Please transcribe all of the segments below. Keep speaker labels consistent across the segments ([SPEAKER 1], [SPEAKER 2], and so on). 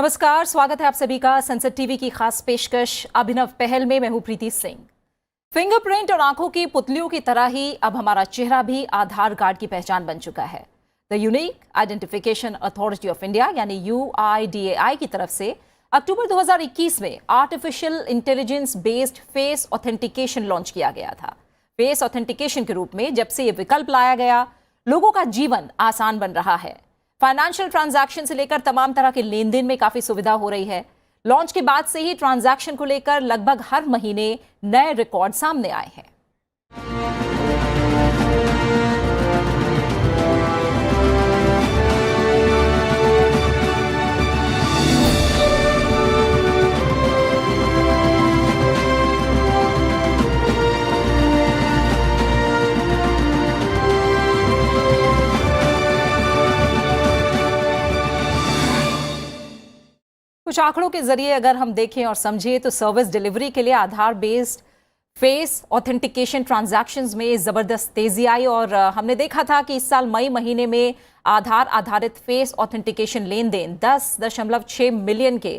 [SPEAKER 1] नमस्कार, स्वागत है आप सभी का संसद टीवी की खास पेशकश अभिनव पहल में। मैं हूं प्रीति सिंह। फिंगरप्रिंट और आंखों की पुतलियों की तरह ही अब हमारा चेहरा भी आधार कार्ड की पहचान बन चुका है। The unique identification authority of India यानी UIDAI की तरफ से अक्टूबर 2021 में artificial intelligence based face authentication launch किया गया था। फेस ऑथेंटिकेशन के रूप में जब से ये विकल्प लाया गया, लोगों का जीवन आसान बन रहा है। फाइनेंशियल ट्रांजैक्शन से लेकर तमाम तरह के लेन देन में काफी सुविधा हो रही है। लॉन्च के बाद से ही ट्रांजैक्शन को लेकर लगभग हर महीने नए रिकॉर्ड सामने आए हैं। कुछ आंकड़ों के जरिए अगर हम देखें और समझें तो सर्विस डिलीवरी के लिए आधार बेस्ड फेस ऑथेंटिकेशन ट्रांजैक्शंस में जबरदस्त तेजी आई और हमने देखा था कि इस साल मई महीने में आधार आधारित फेस ऑथेंटिकेशन लेन देन 10.6 मिलियन के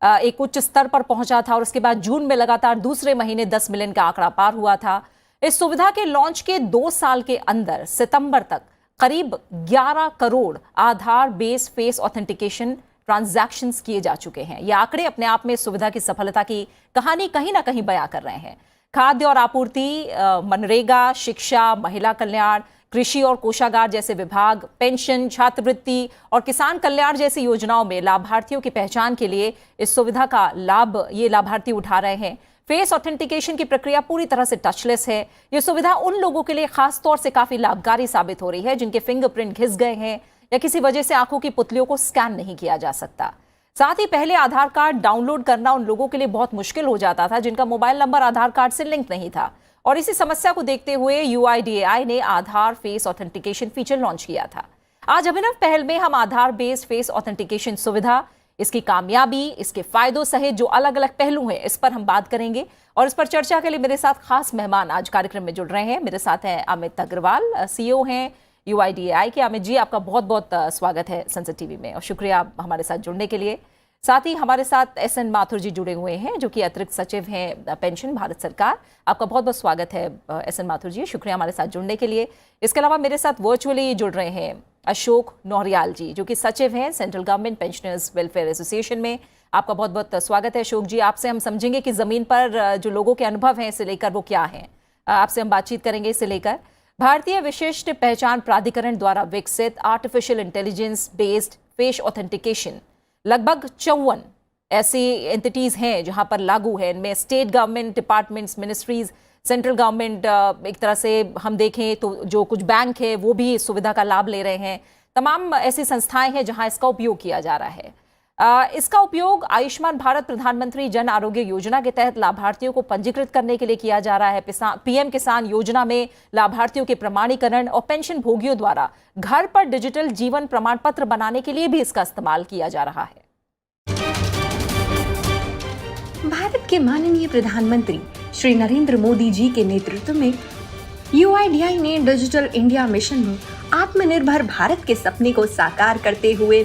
[SPEAKER 1] एक उच्च स्तर पर पहुंचा था और उसके बाद जून में लगातार दूसरे महीने 10 मिलियन का आंकड़ा पार हुआ था। इस सुविधा के लॉन्च के 2 साल के अंदर सितंबर तक करीब 11 करोड़ आधार बेस्ड फेस ऑथेंटिकेशन ट्रांजैक्शंस किए जा चुके हैं। ये आंकड़े अपने आप में सुविधा की सफलता की कहानी कहीं ना कहीं बयां कर रहे हैं। खाद्य और आपूर्ति, मनरेगा, शिक्षा, महिला कल्याण, कृषि और कोषागार जैसे विभाग, पेंशन, छात्रवृत्ति और किसान कल्याण जैसी योजनाओं में लाभार्थियों की पहचान के लिए इस सुविधा का लाभ ये लाभार्थी उठा रहे हैं। फेस ऑथेंटिकेशन की प्रक्रिया पूरी तरह से टचलेस है। ये सुविधा उन लोगों के लिए खास तौर से काफी लाभकारी साबित हो रही है जिनके फिंगरप्रिंट घिस गए हैं या किसी वजह से आंखों की पुतलियों को स्कैन नहीं किया जा सकता। साथ ही पहले आधार कार्ड डाउनलोड करना उन लोगों के लिए बहुत मुश्किल हो जाता था जिनका मोबाइल नंबर आधार कार्ड से लिंक नहीं था और इसी समस्या को देखते हुए UIDAI ने आधार फेस ऑथेंटिकेशन फीचर लॉन्च किया था। आज अभिनव पहल में हम आधार बेस्ड फेस ऑथेंटिकेशन सुविधा, इसकी कामयाबी, इसके फायदों सहित जो अलग अलग पहलू हैं, इस पर हम बात करेंगे और इस पर चर्चा के लिए मेरे साथ खास मेहमान आज कार्यक्रम में जुड़ रहे हैं। मेरे साथ हैं अमित अग्रवाल, CEO हैं UIDAI के। अमित जी, आपका बहुत बहुत स्वागत है संसद टीवी में और शुक्रिया हमारे साथ जुड़ने के लिए। साथ ही हमारे साथ SN माथुर जी जुड़े हुए हैं जो कि अतिरिक्त सचिव हैं पेंशन, भारत सरकार। आपका बहुत बहुत स्वागत है SN माथुर जी, शुक्रिया हमारे साथ जुड़ने के लिए। इसके अलावा मेरे साथ वर्चुअली जुड़ रहे हैं अशोक नौरियाल जी जो कि सचिव हैं central government pensioners welfare association में। आपका बहुत बहुत स्वागत है अशोक जी। आपसे हम समझेंगे कि जमीन पर जो लोगों के अनुभव हैं इसे लेकर वो क्या हैं, आपसे हम बातचीत करेंगे इसे लेकर। भारतीय विशिष्ट पहचान प्राधिकरण द्वारा विकसित artificial intelligence based face authentication लगभग 54 ऐसी एंटिटीज हैं जहां पर लागू है। इनमें state government departments, ministries, central government, एक तरह से हम देखें तो जो कुछ बैंक है वो भी इस सुविधा का लाभ ले रहे हैं। तमाम ऐसी संस्थाएं हैं जहां इसका उपयोग किया जा रहा है। इसका उपयोग आयुष्मान भारत प्रधानमंत्री जन आरोग्य योजना के तहत लाभार्थियों को पंजीकृत करने के लिए किया जा रहा है। PM किसान योजना में लाभार्थियों के प्रमाणीकरण और पेंशन भोगियों द्वारा घर पर डिजिटल जीवन प्रमाण पत्र बनाने के लिए भी इसका इस्तेमाल किया जा रहा है।
[SPEAKER 2] भारत के माननीय प्रधानमंत्री श्री नरेंद्र मोदी जी के नेतृत्व में UIDAI ने डिजिटल इंडिया मिशन में आत्मनिर्भर भारत के सपने को साकार करते हुए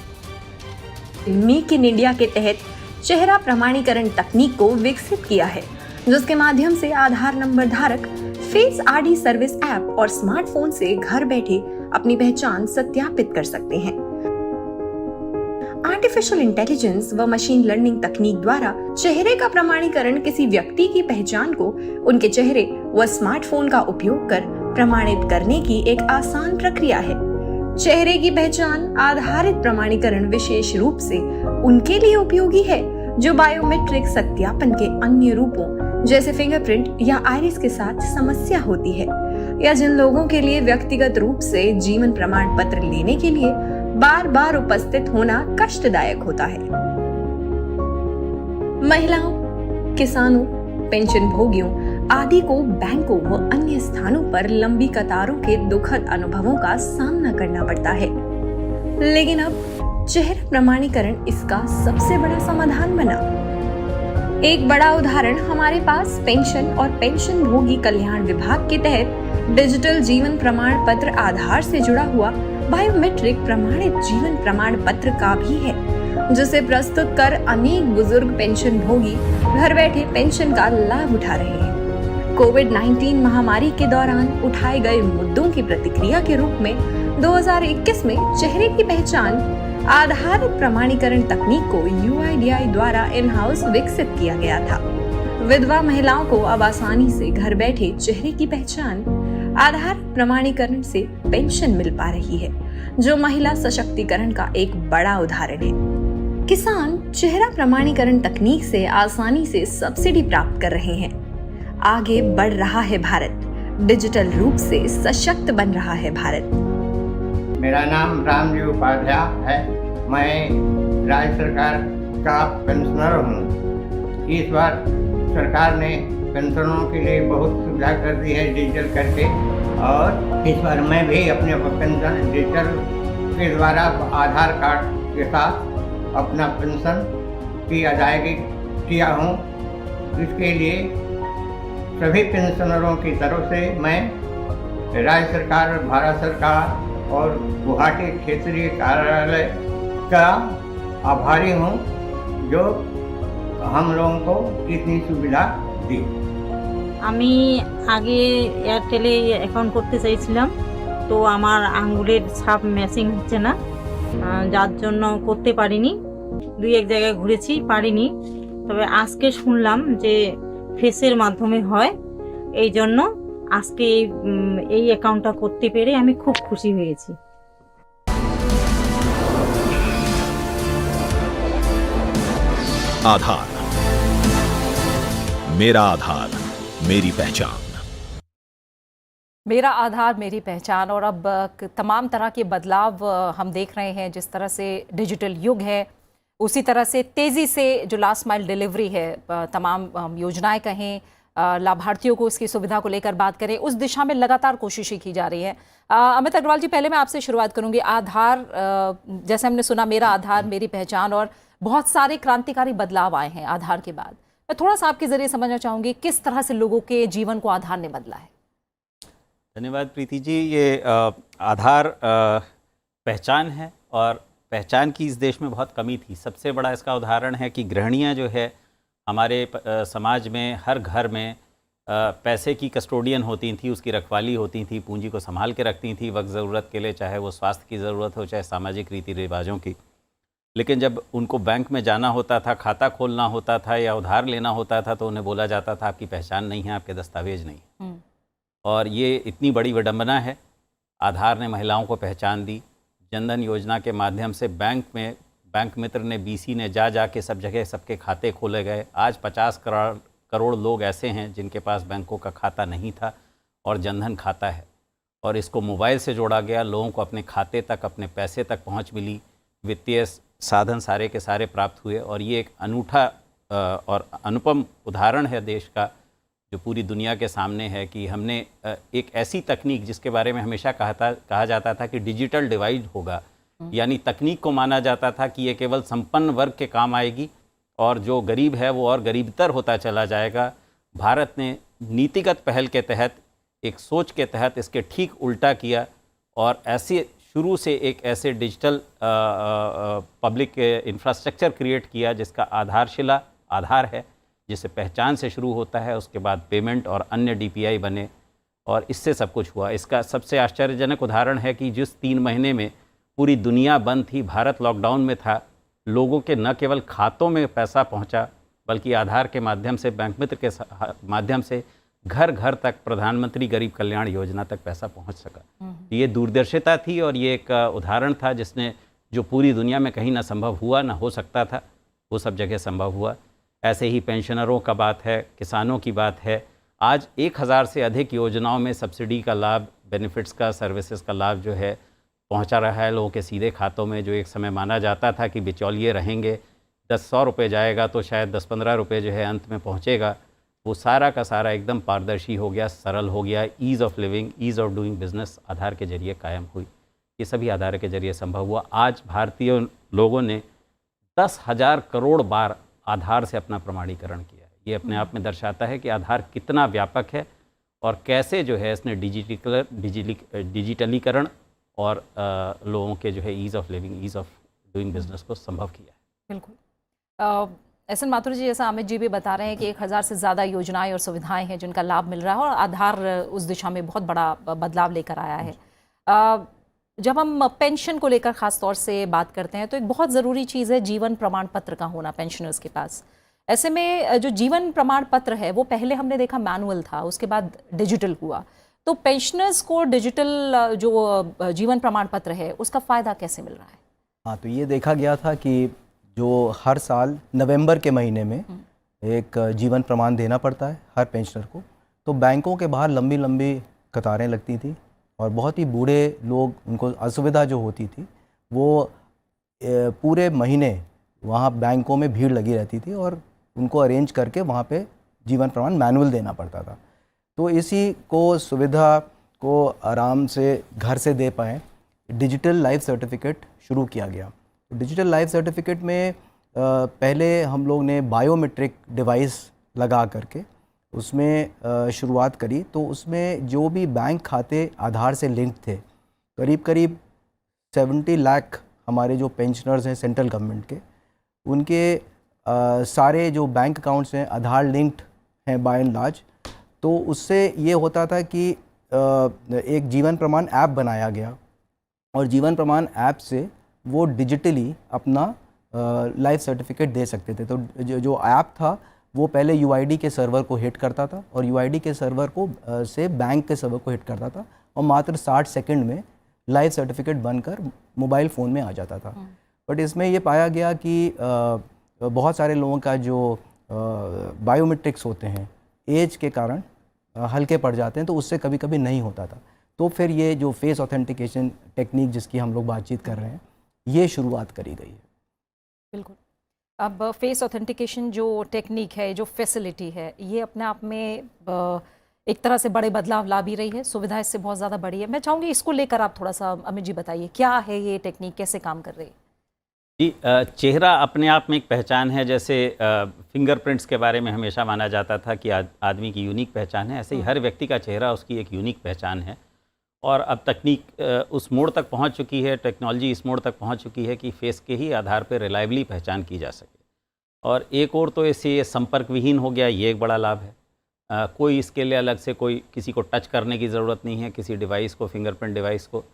[SPEAKER 2] मेक इन इंडिया के तहत चेहरा प्रमाणीकरण तकनीक को विकसित किया है, जिसके माध्यम से आधार नंबर धारक फेस ID सर्विस ऐप और स्मार्टफोन से घर बैठे अपनी पहचान सत्यापित कर सकते हैं। आर्टिफिशियल इंटेलिजेंस व मशीन लर्निंग तकनीक द्वारा चेहरे का प्रमाणीकरण किसी व्यक्ति की पहचान को उनके चेहरे व स्मार्टफोन का उपयोग कर प्रमाणित करने की एक आसान प्रक्रिया है। चेहरे की पहचान आधारित प्रमाणीकरण विशेष रूप से उनके लिए उपयोगी है जो बायोमेट्रिक सत्यापन के अन्य रूपों जैसे फिंगरप्रिंट या आइरिस के साथ समस्या होती है या जिन लोगों के लिए व्यक्तिगत रूप से जीवन प्रमाण पत्र लेने के लिए बार बार उपस्थित होना कष्टदायक होता है। महिलाओं, किसानों, पेंशन भोगियों आदि को बैंकों व अन्य स्थानों पर लंबी कतारों के दुखद अनुभवों का सामना करना पड़ता है, लेकिन अब चेहरा प्रमाणीकरण इसका सबसे बड़ा समाधान बना। एक बड़ा उदाहरण हमारे पास पेंशन और पेंशन भोगी कल्याण विभाग के तहत डिजिटल जीवन प्रमाण पत्र आधार से जुड़ा हुआ बायोमेट्रिक प्रमाणित जीवन प्रमाण पत्र का भी है। जिसे प्रस्तुत कर अनेक बुजुर्ग पेंशन भोगी घर बैठे पेंशन का लाभ उठा रहे हैं। कोविड-19 महामारी के दौरान उठाए गए मुद्दों की प्रतिक्रिया के रूप में 2021 में चेहरे की पहचान आधारित प्रमाणीकरण तकनीक को UIDAI द्वारा इन हाउस विकसित किया गया था। विधवा महिलाओं को अब आसानी से घर बैठे चेहरे की पहचान आधारित प्रमाणीकरण से पेंशन मिल पा रही है, जो महिला सशक्तिकरण का एक बड़ा उदाहरण है। किसान चेहरा प्रमाणीकरण तकनीक से आसानी से सब्सिडी प्राप्त कर रहे हैं। आगे बढ़ रहा है भारत, डिजिटल रूप से सशक्त बन रहा है भारत।
[SPEAKER 3] मेरा नाम रामजी उपाध्याय है। मैं राज्य सरकार का पेंशनर हूँ। इस बार सरकार ने पेंशनरों के लिए बहुत सुविधा कर दी है डिजिटल करके, और इस बार मैं भी अपने पेंशन डिजिटल के द्वारा आधार कार्ड के साथ अपना पेंशन की अदायगी किया हूँ। इसके लिए सभी पेंशनरों की तरफ से मैं राज्य सरकार, भारत सरकार और गुवाहाटी क्षेत्रीय कार्यालय का आभारी हूँ, जो हम लोगों को इतनी सुविधा दी।
[SPEAKER 4] আমি আগে এয়ারটেলে অ্যাকাউন্ট করতে চাইছিলাম, তো আমার আঙ্গুলের ছাপ ম্যাচিং হচ্ছে না, যার জন্য করতে পারিনি। দুই এক জায়গায় ঘুরেছি, পারিনি। তবে আজকে শুনলাম যে ফেসের মাধ্যমে হয়, এই জন্য আজকে এই অ্যাকাউন্টটা করতে পেরে আমি খুব খুশি হয়েছি।
[SPEAKER 5] आधार, मेरा आधार, मेरी पहचान।
[SPEAKER 1] मेरा आधार मेरी पहचान। और अब तमाम तरह के बदलाव हम देख रहे हैं। जिस तरह से डिजिटल युग है, उसी तरह से तेज़ी से जो लास्ट माइल डिलीवरी है, तमाम योजनाएं कहें, लाभार्थियों को इसकी सुविधा को लेकर बात करें, उस दिशा में लगातार कोशिशें की जा रही है। अमित अग्रवाल जी, पहले मैं आपसे शुरुआत करूंगी। आधार, जैसे हमने सुना, मेरा आधार मेरी पहचान, और बहुत सारे क्रांतिकारी बदलाव आए हैं आधार के बाद। मैं थोड़ा सा आपके जरिए समझना चाहूंगी किस तरह से लोगों के जीवन को आधार ने बदला है।
[SPEAKER 6] धन्यवाद प्रीति जी। ये आधार पहचान है, और पहचान की इस देश में बहुत कमी थी। सबसे बड़ा इसका उदाहरण है कि गृहिणियाँ जो है हमारे समाज में हर घर में पैसे की कस्टोडियन होती थी, उसकी रखवाली होती थी, पूंजी को संभाल के रखती थी वक्त ज़रूरत के लिए, चाहे वो स्वास्थ्य की ज़रूरत हो, चाहे सामाजिक रीति रिवाजों की। लेकिन जब उनको बैंक में जाना होता था, खाता खोलना होता था या उधार लेना होता था, तो उन्हें बोला जाता था आपकी पहचान नहीं है, आपके दस्तावेज नहीं है। और ये इतनी बड़ी विडंबना है। आधार ने महिलाओं को पहचान दी। जनधन योजना के माध्यम से बैंक मित्र ने, BC ने जा के सब जगह सबके खाते खोले गए। आज 50 करोड़ लोग ऐसे हैं जिनके पास बैंकों का खाता नहीं था और जनधन खाता है, और इसको मोबाइल से जोड़ा गया। लोगों को अपने खाते तक, अपने पैसे तक पहुंच मिली। वित्तीय साधन सारे के सारे प्राप्त हुए, और ये एक अनूठा और अनुपम उदाहरण है देश का, जो पूरी दुनिया के सामने है कि हमने एक ऐसी तकनीक, जिसके बारे में हमेशा कहा जाता था कि डिजिटल डिवाइड होगा, यानी तकनीक को माना जाता था कि ये केवल संपन्न वर्ग के काम आएगी और जो गरीब है वो और गरीबतर होता चला जाएगा। भारत ने नीतिगत पहल के तहत, एक सोच के तहत इसके ठीक उल्टा किया, और ऐसे शुरू से एक ऐसे डिजिटल पब्लिक इंफ्रास्ट्रक्चर क्रिएट किया जिसका आधारशिला आधार है, जिसे पहचान से शुरू होता है, उसके बाद पेमेंट और अन्य DPI बने, और इससे सब कुछ हुआ। इसका सबसे आश्चर्यजनक उदाहरण है कि जिस 3 महीने में पूरी दुनिया बंद थी, भारत लॉकडाउन में था, लोगों के न केवल खातों में पैसा पहुंचा, बल्कि आधार के माध्यम से, बैंक मित्र के माध्यम से घर घर तक प्रधानमंत्री गरीब कल्याण योजना तक पैसा पहुंच सका। ये दूरदर्शिता थी, और ये एक उदाहरण था जिसने, जो पूरी दुनिया में कहीं ना संभव हुआ, ना हो सकता था, वो सब जगह संभव हुआ। ऐसे ही पेंशनरों का बात है, किसानों की बात है। आज 1000 से अधिक योजनाओं में सब्सिडी का लाभ, बेनिफिट्स का, सर्विसेज का लाभ जो है पहुंचा रहा है लोगों के सीधे खातों में। जो एक समय माना जाता था कि बिचौलिए रहेंगे, 100 रुपये जाएगा तो शायद 10-15 रुपये जो है अंत में पहुंचेगा, वो सारा का सारा एकदम पारदर्शी हो गया, सरल हो गया। Ease of living, ease of doing business Aadhaar के जरिए कायम हुई। ये सभी आधार के जरिए संभव हुआ। आज भारतीय लोगों ने 10,000 करोड़ बार आधार से अपना प्रमाणीकरण किया है। ये अपने आप में दर्शाता है कि आधार कितना व्यापक है, और कैसे जो है इसने डिजिटलीकरण और लोगों के जो है ease of living, ease of doing business को संभव किया है।
[SPEAKER 1] बिल्कुल। एस एन माथुर जी, जैसा अमित जी भी बता रहे हैं कि 1000 से ज़्यादा योजनाएं और सुविधाएं हैं जिनका लाभ मिल रहा है, और आधार उस दिशा में बहुत बड़ा बदलाव लेकर आया है। जब हम पेंशन को लेकर ख़ास तौर से बात करते हैं तो एक बहुत ज़रूरी चीज़ है जीवन प्रमाण पत्र का होना पेंशनर्स के पास। ऐसे में जो जीवन प्रमाण पत्र है वो पहले हमने देखा मैनुअल था, उसके बाद डिजिटल हुआ। तो पेंशनर्स को डिजिटल जो जीवन प्रमाण पत्र है उसका फ़ायदा कैसे मिल रहा है?
[SPEAKER 7] हाँ, तो ये देखा गया था कि जो हर साल नवंबर के महीने में एक जीवन प्रमाण देना पड़ता है हर पेंशनर को, तो बैंकों के बाहर लंबी लंबी कतारें लगती थी और बहुत ही बूढ़े लोग, उनको असुविधा जो होती थी वो पूरे महीने वहाँ बैंकों में भीड़ लगी रहती थी और उनको अरेंज करके वहाँ पे जीवन प्रमाण मैनुअल देना पड़ता था। तो इसी को सुविधा को आराम से घर से दे पाएँ, डिजिटल लाइफ सर्टिफिकेट शुरू किया गया। डिजिटल लाइफ सर्टिफिकेट में पहले हम लोग ने बायोमेट्रिक डिवाइस लगा करके उसमें शुरुआत करी। तो उसमें जो भी बैंक खाते आधार से लिंक थे, करीब करीब 70 लाख हमारे जो पेंशनर्स हैं सेंट्रल गवर्नमेंट के, उनके सारे जो बैंक अकाउंट्स हैं आधार लिंक्ड हैं बाय एंड लार्ज। तो उससे ये होता था कि एक जीवन प्रमाण ऐप बनाया गया और जीवन प्रमाण ऐप से वो डिजिटली अपना लाइफ सर्टिफिकेट दे सकते थे। तो जो ऐप था वो पहले यूआईडी के सर्वर को हिट करता था और यूआईडी के सर्वर को से बैंक के सर्वर को हिट करता था और मात्र 60 सेकंड में लाइफ सर्टिफिकेट बनकर मोबाइल फ़ोन में आ जाता था। बट इसमें ये पाया गया कि बहुत सारे लोगों का जो बायोमेट्रिक्स होते हैं एज के कारण हल्के पड़ जाते हैं, तो उससे कभी कभी नहीं होता था। तो फिर ये जो फेस ऑथेंटिकेशन टेक्निक जिसकी हम लोग बातचीत कर रहे हैं, ये शुरुआत करी गई है।
[SPEAKER 1] बिल्कुल। अब फेस ऑथेंटिकेशन जो टेक्निक है, जो फैसिलिटी है, ये अपने आप में एक तरह से बड़े बदलाव ला भी रही है, सुविधा इससे बहुत ज़्यादा बढ़ी है। मैं चाहूँगी इसको लेकर आप थोड़ा सा अमित जी बताइए, क्या है ये टेक्निक, कैसे काम कर रही है?
[SPEAKER 6] जी, चेहरा अपने आप में एक पहचान है। जैसे फिंगरप्रिंट्स के बारे में हमेशा माना जाता था कि आदमी की यूनिक पहचान है, ऐसे ही हर व्यक्ति का चेहरा उसकी एक यूनिक पहचान है। और अब तकनीक उस मोड़ तक पहुंच चुकी है, टेक्नोलॉजी इस मोड़ तक पहुंच चुकी है कि फेस के ही आधार पर रिलायबली पहचान की जा सके। और एक और तो इससे ये संपर्क विहीन हो गया, ये एक बड़ा लाभ है। कोई इसके लिए अलग से कोई किसी को टच करने की ज़रूरत नहीं है, किसी डिवाइस को, फिंगरप्रिंट डिवाइस को।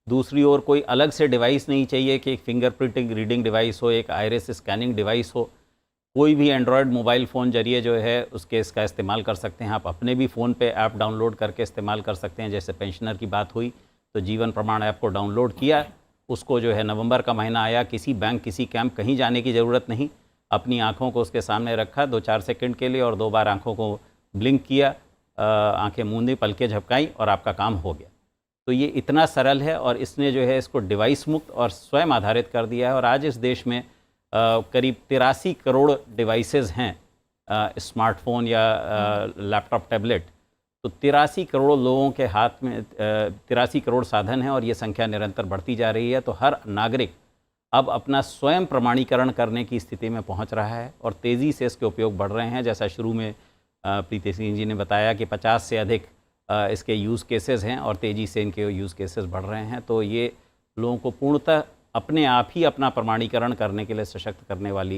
[SPEAKER 6] दूसरी ओर कोई अलग से डिवाइस नहीं चाहिए कि एक फिंगरप्रिंट रीडिंग डिवाइस हो, एक आइरिस स्कैनिंग डिवाइस हो। कोई भी एंड्रॉयड मोबाइल फ़ोन जरिए जो है उसके इसका इस्तेमाल कर सकते हैं। आप अपने भी फ़ोन पे ऐप डाउनलोड करके इस्तेमाल कर सकते हैं। जैसे पेंशनर की बात हुई तो जीवन प्रमाण ऐप को डाउनलोड किया, उसको जो है नवंबर का महीना आया, किसी बैंक किसी कैंप कहीं जाने की ज़रूरत नहीं, अपनी आँखों को उसके सामने रखा 2-4 सेकंड के लिए और 2 बार आँखों को ब्लिंक किया, आँखें मूंदी, पलकें झपकाई और आपका काम हो गया। तो ये इतना सरल है और इसने जो है इसको डिवाइस मुक्त और स्वयं आधारित कर दिया है। और आज इस देश में करीब 83 करोड़ डिवाइसेस हैं, स्मार्टफोन या लैपटॉप, टैबलेट। तो 83 करोड़ लोगों के हाथ में 83 करोड़ साधन हैं और ये संख्या निरंतर बढ़ती जा रही है। तो हर नागरिक अब अपना स्वयं प्रमाणीकरण करने की स्थिति में पहुंच रहा है और तेज़ी से इसके उपयोग बढ़ रहे हैं। जैसा शुरू में प्रीति सिंह जी ने बताया कि 50 से अधिक इसके यूज़ केसेस हैं और तेज़ी से इनके यूज़ केसेस बढ़ रहे हैं। तो ये लोगों को पूर्णतः अपने आप ही अपना प्रमाणीकरण करने के लिए सशक्त करने वाली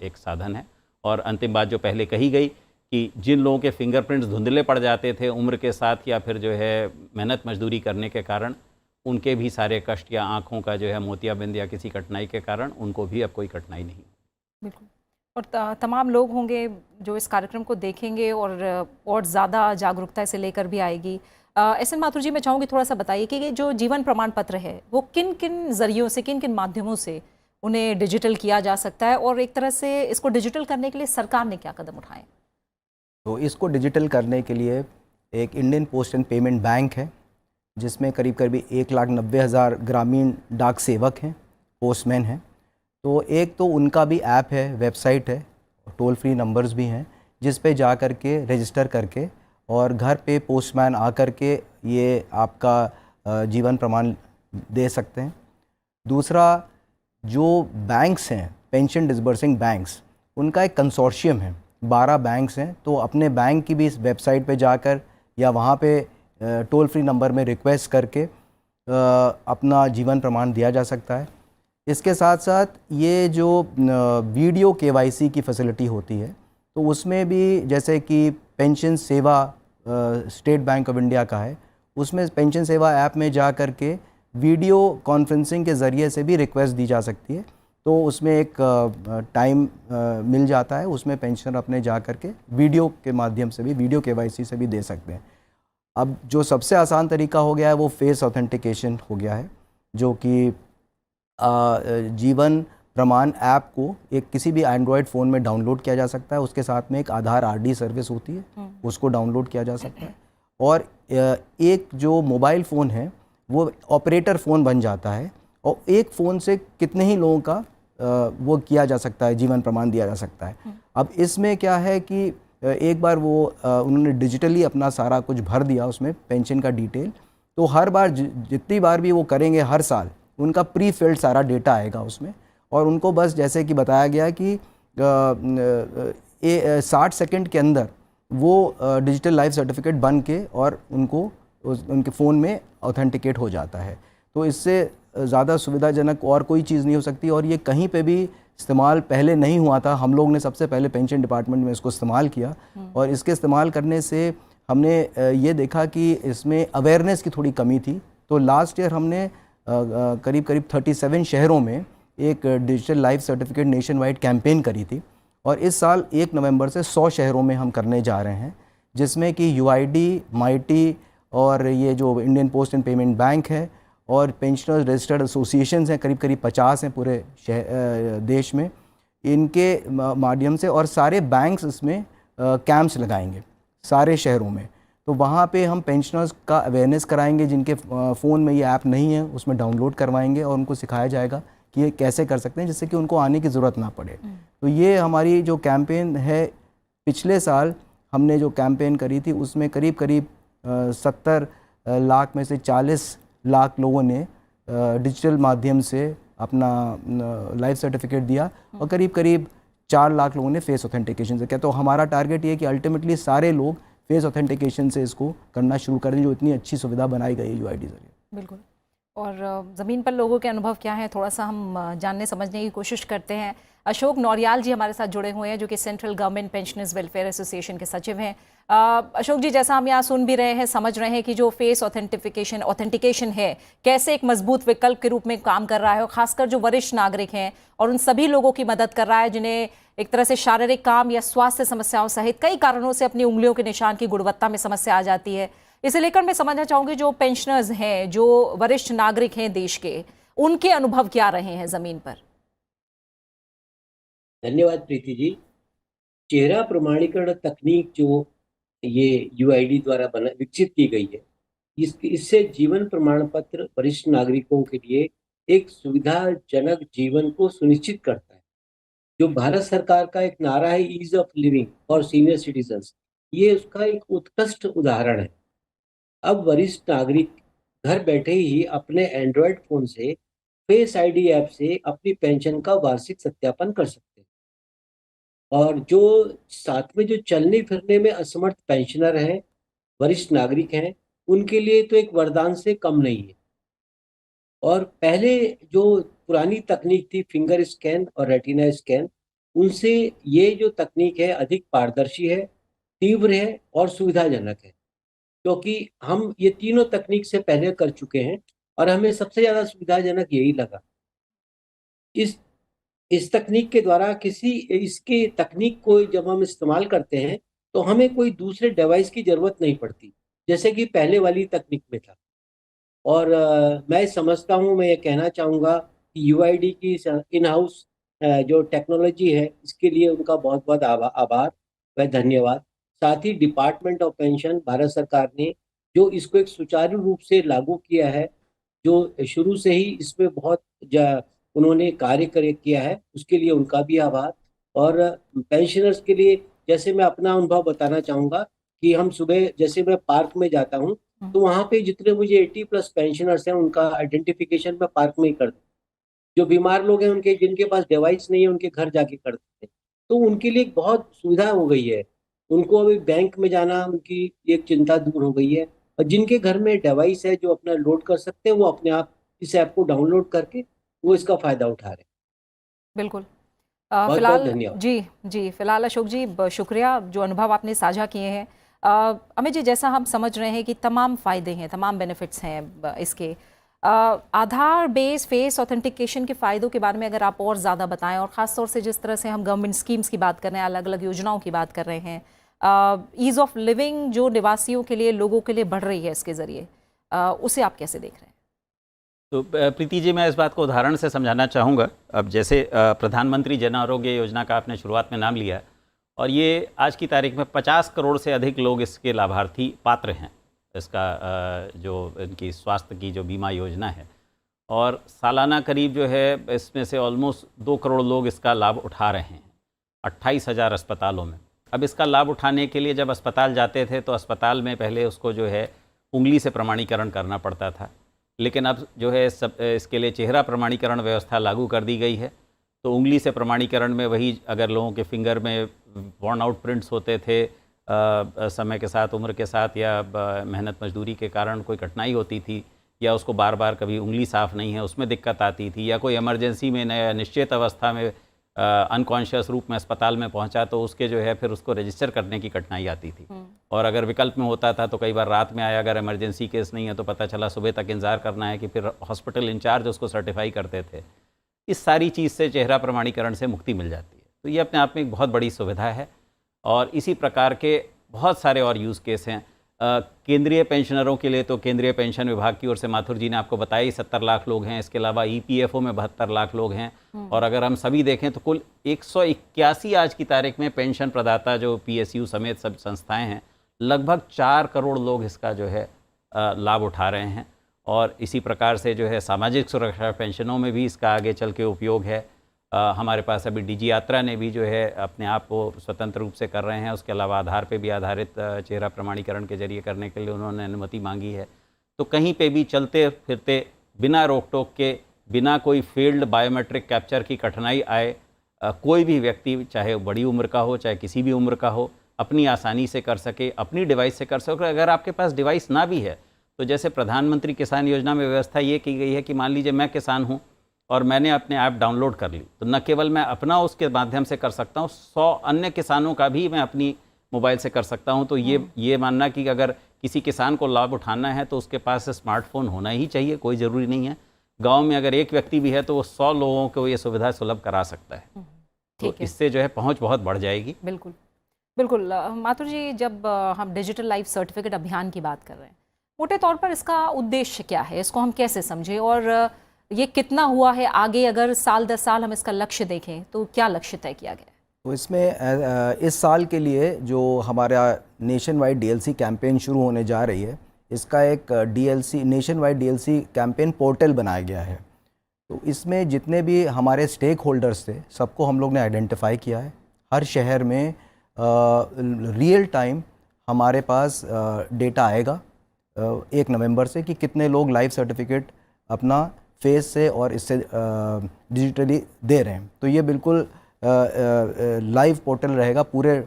[SPEAKER 6] एक साधन है। और अंतिम बात जो पहले कही गई कि जिन लोगों के फिंगरप्रिंट्स धुंधले पड़ जाते थे उम्र के साथ या फिर जो है मेहनत मजदूरी करने के कारण, उनके भी सारे कष्ट या आँखों का जो है मोतियाबिंद या किसी कठिनाई के कारण उनको भी अब कोई कठिनाई नहीं।
[SPEAKER 1] बिल्कुल। और तमाम लोग होंगे जो इस कार्यक्रम को देखेंगे और ज़्यादा जागरूकता इसे लेकर भी आएगी। एस एन माथुर जी, मैं चाहूँगी थोड़ा सा बताइए कि ये जो जीवन प्रमाण पत्र है वो किन किन ज़रियों से, किन किन माध्यमों से उन्हें डिजिटल किया जा सकता है और एक तरह से इसको डिजिटल करने के लिए सरकार ने क्या कदम उठाए?
[SPEAKER 7] तो इसको डिजिटल करने के लिए एक Indian post and payment bank है जिसमें करीब करीब 1,90,000 ग्रामीण डाक सेवक हैं, पोस्टमैन हैं। तो एक तो उनका भी ऐप है, वेबसाइट है, टोल फ्री नंबर्स भी हैं जिस पे जा कर के रजिस्टर करके और घर पे पोस्टमैन आकर के ये आपका जीवन प्रमाण दे सकते हैं। दूसरा, जो बैंक्स हैं, पेंशन डिसबर्सिंग बैंक्स, उनका एक कंसोर्शियम है, 12 बैंक्स हैं। तो अपने बैंक की भी इस वेबसाइट पे जाकर या वहाँ पे टोल फ्री नंबर में रिक्वेस्ट करके अपना जीवन प्रमाण दिया जा सकता है। इसके साथ साथ ये जो वीडियो केवाईसी की फैसिलिटी होती है, तो उसमें भी जैसे कि पेंशन सेवा स्टेट बैंक ऑफ इंडिया का है, उसमें पेंशन सेवा ऐप में जा कर के वीडियो कॉन्फ्रेंसिंग के ज़रिए से भी रिक्वेस्ट दी जा सकती है। तो उसमें एक टाइम मिल जाता है, उसमें पेंशनर अपने जा कर के वीडियो के माध्यम से भी, वीडियो केवाईसी से भी दे सकते हैं। अब जो सबसे आसान तरीका हो गया है वो फेस ऑथेंटिकेशन हो गया है, जो कि जीवन प्रमाण ऐप को एक किसी भी एंड्रॉयड फ़ोन में डाउनलोड किया जा सकता है। उसके साथ में एक आधार आरडी सर्विस होती है, उसको डाउनलोड किया जा सकता है। और एक जो मोबाइल फ़ोन है वो ऑपरेटर फ़ोन बन जाता है, और एक फ़ोन से कितने ही लोगों का वो किया जा सकता है, जीवन प्रमाण दिया जा सकता है। अब इसमें क्या है कि एक बार वो उन्होंने डिजिटली अपना सारा कुछ भर दिया उसमें पेंशन का डिटेल, तो हर बार जितनी बार भी वो करेंगे हर साल उनका प्री फिल्ड सारा डेटा आएगा उसमें, और उनको बस जैसे कि बताया गया कि 60 सेकंड के अंदर वो डिजिटल लाइफ सर्टिफिकेट बन के और उनको उनके फ़ोन में ऑथेंटिकेट हो जाता है। तो इससे ज़्यादा सुविधाजनक और कोई चीज़ नहीं हो सकती, और ये कहीं पे भी इस्तेमाल पहले नहीं हुआ था। हम लोग ने सबसे पहले पेंशन डिपार्टमेंट में इसको इस्तेमाल किया, और इसके इस्तेमाल करने से हमने ये देखा कि इसमें अवेयरनेस की थोड़ी कमी थी। तो लास्ट ईयर हमने करीब 37 शहरों में एक digital life certificate nation wide campaign करी थी, और इस साल 1 नवंबर से 100 शहरों में हम करने जा रहे हैं, जिसमें कि यूआईडी, माइटी और ये जो Indian post and payment bank है और पेंशनर्स रजिस्टर्ड एसोसिएशंस हैं, करीब 50 हैं पूरे देश में, इनके माध्यम से, और सारे बैंक्स इसमें कैंप्स लगाएंगे सारे शहरों में। तो वहाँ पे हम पेंशनर्स का अवेयरनेस कराएंगे, जिनके फ़ोन में ये ऐप नहीं है उसमें डाउनलोड करवाएंगे, और उनको सिखाया जाएगा कि ये कैसे कर सकते हैं जिससे कि उनको आने की ज़रूरत ना पड़े। तो ये हमारी जो कैंपेन है, पिछले साल हमने जो कैंपेन करी थी उसमें करीब 70 लाख में से 40 लाख लोगों ने डिजिटल माध्यम से अपना लाइफ सर्टिफिकेट दिया, और करीब 4 लाख लोगों ने फेस ऑथेंटिकेशन से किया। तो हमारा टारगेट ये है कि अल्टीमेटली सारे लोग फेस ऑथेंटिकेशन से इसको करना शुरू करें, जो इतनी अच्छी सुविधा बनाई गई है यूआईडी जरिए।
[SPEAKER 1] बिल्कुल। और ज़मीन पर लोगों के अनुभव क्या हैं, थोड़ा सा हम जानने समझने की कोशिश करते हैं। अशोक नौरियाल जी हमारे साथ जुड़े हुए हैं, जो कि central government pensioners welfare association के सचिव हैं। अशोक जी, जैसा हम यहाँ सुन भी रहे हैं, समझ रहे हैं कि जो फेस ऑथेंटिकेशन है कैसे एक मजबूत विकल्प के रूप में काम कर रहा है, और खासकर जो वरिष्ठ नागरिक हैं और उन सभी लोगों की मदद कर रहा है जिन्हें एक तरह से शारीरिक काम या स्वास्थ्य समस्याओं सहित कई कारणों से अपनी उंगलियों के निशान की गुणवत्ता में समस्या आ जाती है। इसे लेकर मैं समझना चाहूंगी, जो पेंशनर्स हैं, जो वरिष्ठ नागरिक हैं देश के, उनके अनुभव क्या रहे हैं जमीन पर?
[SPEAKER 8] धन्यवाद प्रीति जी। चेहरा प्रमाणीकरण तकनीक जो ये यूआईडी द्वारा विकसित की गई है, इससे जीवन प्रमाण पत्र वरिष्ठ नागरिकों के लिए एक सुविधाजनक जीवन को सुनिश्चित करता है। जो भारत सरकार का एक नारा है, ease of living for senior citizens, ये उसका एक उत्कृष्ट उदाहरण है। अब वरिष्ठ नागरिक घर बैठे ही अपने एंड्रॉयड फोन से फेस आईडी ऐप से अपनी पेंशन का वार्षिक सत्यापन कर सकते हैं। और जो साथ में जो चलने फिरने में असमर्थ पेंशनर हैं, वरिष्ठ नागरिक हैं, उनके लिए तो एक वरदान से कम नहीं है। और पहले जो पुरानी तकनीक थी, फिंगर स्कैन और रेटिना स्कैन, उनसे ये जो तकनीक है अधिक पारदर्शी है, तीव्र है और सुविधाजनक है, क्योंकि हम ये तीनों तकनीक से पहले कर चुके हैं और हमें सबसे ज़्यादा सुविधाजनक यही लगा। इस तकनीक के द्वारा इसके तकनीक को जब हम इस्तेमाल करते हैं तो हमें कोई दूसरे डिवाइस की ज़रूरत नहीं पड़ती, जैसे कि पहले वाली तकनीक में था। और मैं समझता हूँ, मैं ये कहना चाहूँगा कि यूआईडी की इन हाउस जो टेक्नोलॉजी है, इसके लिए उनका बहुत बहुत आभार व धन्यवाद। साथ ही डिपार्टमेंट ऑफ पेंशन, भारत सरकार ने जो इसको एक सुचारू रूप से लागू किया है, जो शुरू से ही इसमें बहुत उन्होंने कार्य किया है, उसके लिए उनका भी आभार। और पेंशनर्स के लिए जैसे मैं अपना अनुभव बताना चाहूँगा कि हम सुबह जैसे मैं पार्क में जाता हूँ तो वहाँ पे जितने मुझे 80+ पेंशनर्स हैं, उनका आइडेंटिफिकेशन मैं पार्क में ही कर देता हूँ। जो बीमार लोग हैं, उनके जिनके पास डिवाइस नहीं है, उनके घर जाके कर देते हैं, तो उनके लिए बहुत सुविधा हो गई है। उनको अभी बैंक में जाना, उनकी एक चिंता दूर हो गई है। और जिनके घर में डिवाइस है जो अपना लोड कर सकते हैं, वो अपने आप इस ऐप को डाउनलोड करके वो इसका फायदा उठा रहे हैं।
[SPEAKER 1] बिल्कुल।
[SPEAKER 8] बहुत
[SPEAKER 1] फिलहाल
[SPEAKER 8] धन्यवाद।
[SPEAKER 1] जी फिलहाल अशोक जी शुक्रिया जो अनुभव आपने साझा किए हैं। अमित जी, जैसा हम समझ रहे हैं कि तमाम फ़ायदे हैं, तमाम बेनिफिट्स हैं इसके, आधार बेस फेस ऑथेंटिकेशन के फ़ायदों के बारे में अगर आप और ज़्यादा बताएं, और ख़ास तौर से जिस तरह से हम गवर्नमेंट स्कीम्स की बात कर रहे हैं, अलग अलग योजनाओं की बात कर रहे हैं, ईज़ ऑफ लिविंग जो निवासियों के लिए, लोगों के लिए बढ़ रही है इसके ज़रिए, उसे आप कैसे देख रहे हैं?
[SPEAKER 6] तो प्रीति जी, मैं इस बात को उदाहरण से समझाना चाहूँगा। अब जैसे प्रधानमंत्री जन आरोग्य योजना का आपने शुरुआत में नाम लिया, और ये आज की तारीख में 50 करोड़ से अधिक लोग इसके लाभार्थी पात्र हैं, इसका जो इनकी स्वास्थ्य की जो बीमा योजना है, और सालाना करीब जो है इसमें से ऑलमोस्ट 2 करोड़ लोग इसका लाभ उठा रहे हैं 28,000 अस्पतालों में। अब इसका लाभ उठाने के लिए जब अस्पताल जाते थे तो अस्पताल में पहले उसको जो है उंगली से प्रमाणीकरण करना पड़ता था, लेकिन अब जो है इसके लिए चेहरा प्रमाणीकरण व्यवस्था लागू कर दी गई है। तो उंगली से प्रमाणीकरण में वही, अगर लोगों के फिंगर में वॉर्न आउट प्रिंट्स होते थे समय के साथ, उम्र के साथ, या मेहनत मजदूरी के कारण कोई कठिनाई होती थी, या उसको बार बार कभी उंगली साफ़ नहीं है उसमें दिक्कत आती थी, या कोई इमरजेंसी में निश्चित अवस्था में अनकॉन्शियस रूप में अस्पताल में पहुंचा तो उसके जो है फिर उसको रजिस्टर करने की कठिनाई आती थी। और अगर विकल्प में होता था तो कई बार रात में आया, अगर इमरजेंसी केस नहीं है तो पता चला सुबह तक इंतज़ार करना है कि फिर हॉस्पिटल इंचार्ज उसको सर्टिफाई करते थे। इस सारी चीज़ से चेहरा प्रमाणीकरण से मुक्ति मिल जाती है। तो ये अपने आप में एक बहुत बड़ी सुविधा है, और इसी प्रकार के बहुत सारे और यूज़ केस हैं। केंद्रीय पेंशनरों के लिए तो केंद्रीय पेंशन विभाग की ओर से माथुर जी ने आपको बताया ही 70 लाख लोग हैं। इसके अलावा EPFO में 72 लाख लोग हैं, और अगर हम सभी देखें तो कुल 181 आज की तारीख में पेंशन प्रदाता जो PSU समेत सब संस्थाएं हैं, लगभग 4 करोड़ लोग इसका जो है लाभ उठा रहे हैं। और इसी प्रकार से जो है सामाजिक सुरक्षा पेंशनों में भी इसका आगे चल के उपयोग है। हमारे पास अभी डिजी यात्रा ने भी जो है अपने आप को स्वतंत्र रूप से कर रहे हैं। उसके अलावा आधार पे भी आधारित चेहरा प्रमाणीकरण के जरिए करने के लिए उन्होंने अनुमति मांगी है। तो कहीं पे भी चलते फिरते बिना रोक टोक के, बिना कोई फील्ड बायोमेट्रिक कैप्चर की कठिनाई आए, कोई भी व्यक्ति चाहे बड़ी उम्र का हो चाहे किसी भी उम्र का हो, अपनी आसानी से कर सके, अपनी डिवाइस से कर सके। अगर आपके पास डिवाइस ना भी है तो जैसे प्रधानमंत्री किसान योजना में व्यवस्था ये की गई है कि मान लीजिए मैं किसान हूँ और मैंने अपने ऐप डाउनलोड कर ली, तो न केवल मैं अपना उसके माध्यम से कर सकता हूँ, 100 अन्य किसानों का भी मैं अपनी मोबाइल से कर सकता हूँ। तो ये मानना कि अगर किसी किसान को लाभ उठाना है तो उसके पास स्मार्टफोन होना ही चाहिए, कोई ज़रूरी नहीं है। गांव में अगर एक व्यक्ति भी है तो वो 100 लोगों को ये सुविधा सुलभ करा सकता है। तो इससे जो है पहुँच बहुत बढ़ जाएगी।
[SPEAKER 1] बिल्कुल बिल्कुल। माथुर जी, जब हम डिजिटल लाइफ सर्टिफिकेट अभियान की बात कर रहे हैं, मोटे तौर पर इसका उद्देश्य क्या है, इसको हम कैसे समझें, और ये कितना हुआ है आगे? अगर साल दर साल हम इसका लक्ष्य देखें तो क्या लक्ष्य तय किया गया है?
[SPEAKER 7] तो इसमें इस साल के लिए जो हमारा नेशन वाइड DLC कैंपेन शुरू होने जा रही है, इसका एक nation wide DLC campaign portal बनाया गया है। तो इसमें जितने भी हमारे स्टेक होल्डर्स थे सबको हम लोग ने आइडेंटिफाई किया है। हर शहर में रियल टाइम हमारे पास डेटा आएगा 1 नवंबर से कि कितने लोग लाइफ सर्टिफिकेट अपना फेस से और इससे डिजिटली दे रहे हैं। तो ये बिल्कुल लाइव पोर्टल रहेगा, पूरे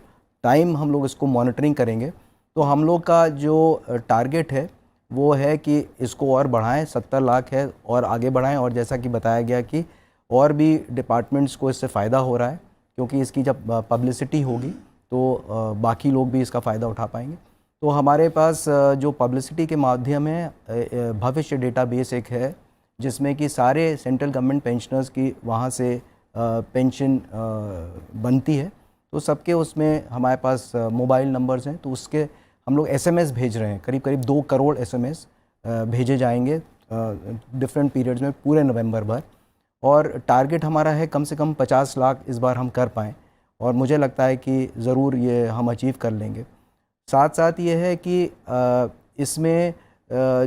[SPEAKER 7] टाइम हम लोग इसको मॉनिटरिंग करेंगे। तो हम लोग का जो टारगेट है वो है कि इसको और बढ़ाएं, 70 लाख है और आगे बढ़ाएं। और जैसा कि बताया गया कि और भी डिपार्टमेंट्स को इससे फ़ायदा हो रहा है, क्योंकि इसकी जब पब्लिसिटी होगी तो बाकी लोग भी इसका फ़ायदा उठा पाएंगे। तो हमारे पास जो पब्लिसिटी के माध्यम है, भविष्य डेटाबेस एक है जिसमें कि सारे सेंट्रल गवर्नमेंट पेंशनर्स की वहाँ से पेंशन बनती है। तो सबके उसमें हमारे पास मोबाइल नंबर्स हैं, तो उसके हम लोग SMS भेज रहे हैं। करीब करीब 2 करोड़ SMS भेजे जाएंगे डिफरेंट पीरियड्स में पूरे नवंबर भर। और टारगेट हमारा है कम से कम 50 लाख इस बार हम कर पाएँ, और मुझे लगता है कि ज़रूर ये हम अचीव कर लेंगे। साथ साथ ये है कि इसमें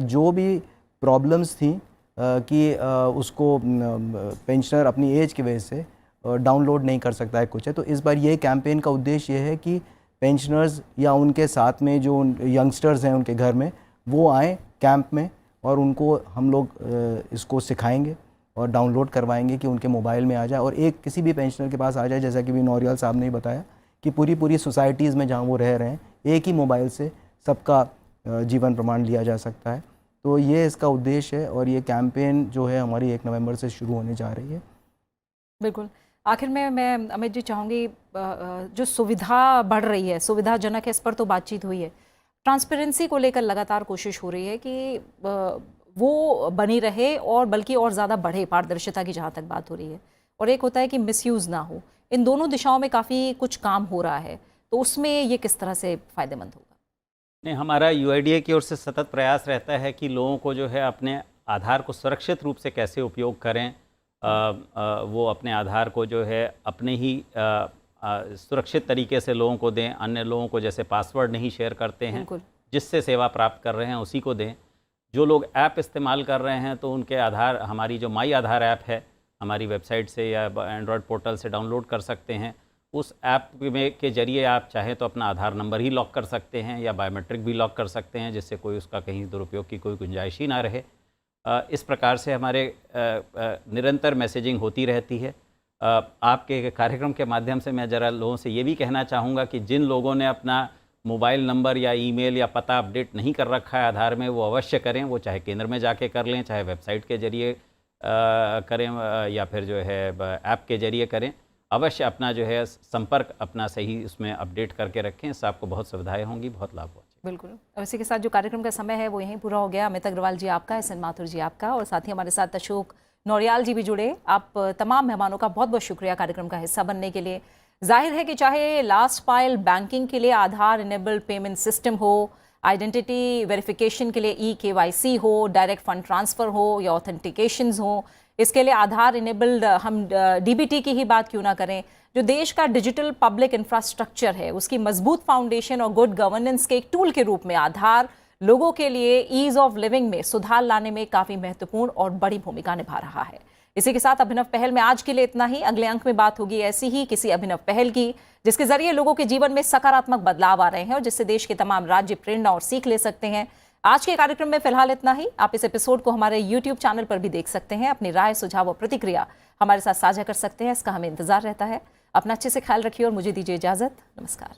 [SPEAKER 7] जो भी प्रॉब्लम्स थी कि उसको पेंशनर अपनी एज की वजह से डाउनलोड नहीं कर सकता है कुछ है, तो इस बार ये कैंपेन का उद्देश्य ये है कि पेंशनर्स या उनके साथ में जो यंगस्टर्स हैं उनके घर में, वो आएँ कैंप में और उनको हम लोग इसको सिखाएंगे और डाउनलोड करवाएंगे कि उनके मोबाइल में आ जाए और एक किसी भी पेंशनर के पास आ जाए। जैसा कि भी नौरियाल साहब ने बताया कि पूरी सोसाइटीज़ में जहाँ वो रह रहे हैं एक ही मोबाइल से सबका जीवन प्रमाण लिया जा सकता है। तो ये इसका उद्देश्य है और ये कैंपेन जो है हमारी 1 नवंबर से शुरू होने जा रही है।
[SPEAKER 1] बिल्कुल। आखिर में मैं अमित जी चाहूँगी, जो सुविधा बढ़ रही है, सुविधाजनक है, इस पर तो बातचीत हुई है। ट्रांसपेरेंसी को लेकर लगातार कोशिश हो रही है कि वो बनी रहे और बल्कि और ज़्यादा बढ़े, पारदर्शिता की जहाँ तक बात हो रही है। और एक होता है कि मिसयूज़ ना हो। इन दोनों दिशाओं में काफ़ी कुछ काम हो रहा है, तो उसमें ये किस तरह से फ़ायदेमंद होगा?
[SPEAKER 6] नहीं, हमारा UIDAI की ओर से सतत प्रयास रहता है कि लोगों को जो है अपने आधार को सुरक्षित रूप से कैसे उपयोग करें। वो अपने आधार को जो है अपने ही सुरक्षित तरीके से लोगों को दें, अन्य लोगों को जैसे पासवर्ड नहीं शेयर करते हैं, जिससे सेवा प्राप्त कर रहे हैं उसी को दें। जो लोग ऐप इस्तेमाल कर रहे हैं तो उनके आधार, हमारी जो माई आधार ऐप है, हमारी वेबसाइट से या एंड्रॉयड पोर्टल से डाउनलोड कर सकते हैं। उस ऐप में के ज़रिए आप चाहें तो अपना आधार नंबर ही लॉक कर सकते हैं या बायोमेट्रिक भी लॉक कर सकते हैं, जिससे कोई उसका कहीं दुरुपयोग की कोई गुंजाइश ही ना रहे। इस प्रकार से हमारे निरंतर मैसेजिंग होती रहती है। आपके कार्यक्रम के माध्यम से मैं ज़रा लोगों से ये भी कहना चाहूँगा कि जिन लोगों ने अपना मोबाइल नंबर या ईमेल या पता अपडेट नहीं कर रखा है आधार में, वो अवश्य करें। वो चाहे केंद्र में जाके कर लें, चाहे वेबसाइट के ज़रिए करें या फिर जो है ऐप के ज़रिए करें। अवश्य अपना जो है संपर्क अपना सही उसमें अपडेट करके रखें। इससे आपको बहुत सुविधाएँ होंगी, बहुत लाभ होगा।
[SPEAKER 1] बिल्कुल। और इसी के साथ जो कार्यक्रम का समय है वो यहीं पूरा हो गया। अमित अग्रवाल जी आपका, SN माथुर जी आपका, और साथ ही हमारे साथ अशोक नौरियाल जी भी जुड़े। आप तमाम मेहमानों का बहुत बहुत शुक्रिया कार्यक्रम का हिस्सा बनने के लिए। जाहिर है कि चाहे लास्ट माइल बैंकिंग के लिए आधार इनेबल्ड पेमेंट सिस्टम हो, आइडेंटिटी वेरिफिकेशन के लिए eKYC हो, डायरेक्ट फंड ट्रांसफ़र हो या ऑथेंटिकेशंस हो, इसके लिए आधार इनेबल्ड हम DBT की ही बात क्यों ना करें। जो देश का डिजिटल पब्लिक इंफ्रास्ट्रक्चर है, उसकी मजबूत फाउंडेशन और गुड गवर्नेंस के एक टूल के रूप में आधार लोगों के लिए ईज ऑफ लिविंग में सुधार लाने में काफ़ी महत्वपूर्ण और बड़ी भूमिका निभा रहा है। इसी के साथ अभिनव पहल में आज के लिए इतना ही। अगले अंक में बात होगी ऐसी ही किसी अभिनव पहल की, जिसके जरिए लोगों के जीवन में सकारात्मक बदलाव आ रहे हैं और जिससे देश के तमाम राज्य प्रेरणा और सीख ले सकते हैं। आज के कार्यक्रम में फिलहाल इतना ही। आप इस एपिसोड को हमारे YouTube चैनल पर भी देख सकते हैं। अपनी राय, सुझाव और प्रतिक्रिया हमारे साथ साझा कर सकते हैं, इसका हमें इंतजार रहता है। अपना अच्छे से ख्याल रखिए और मुझे दीजिए इजाजत। नमस्कार।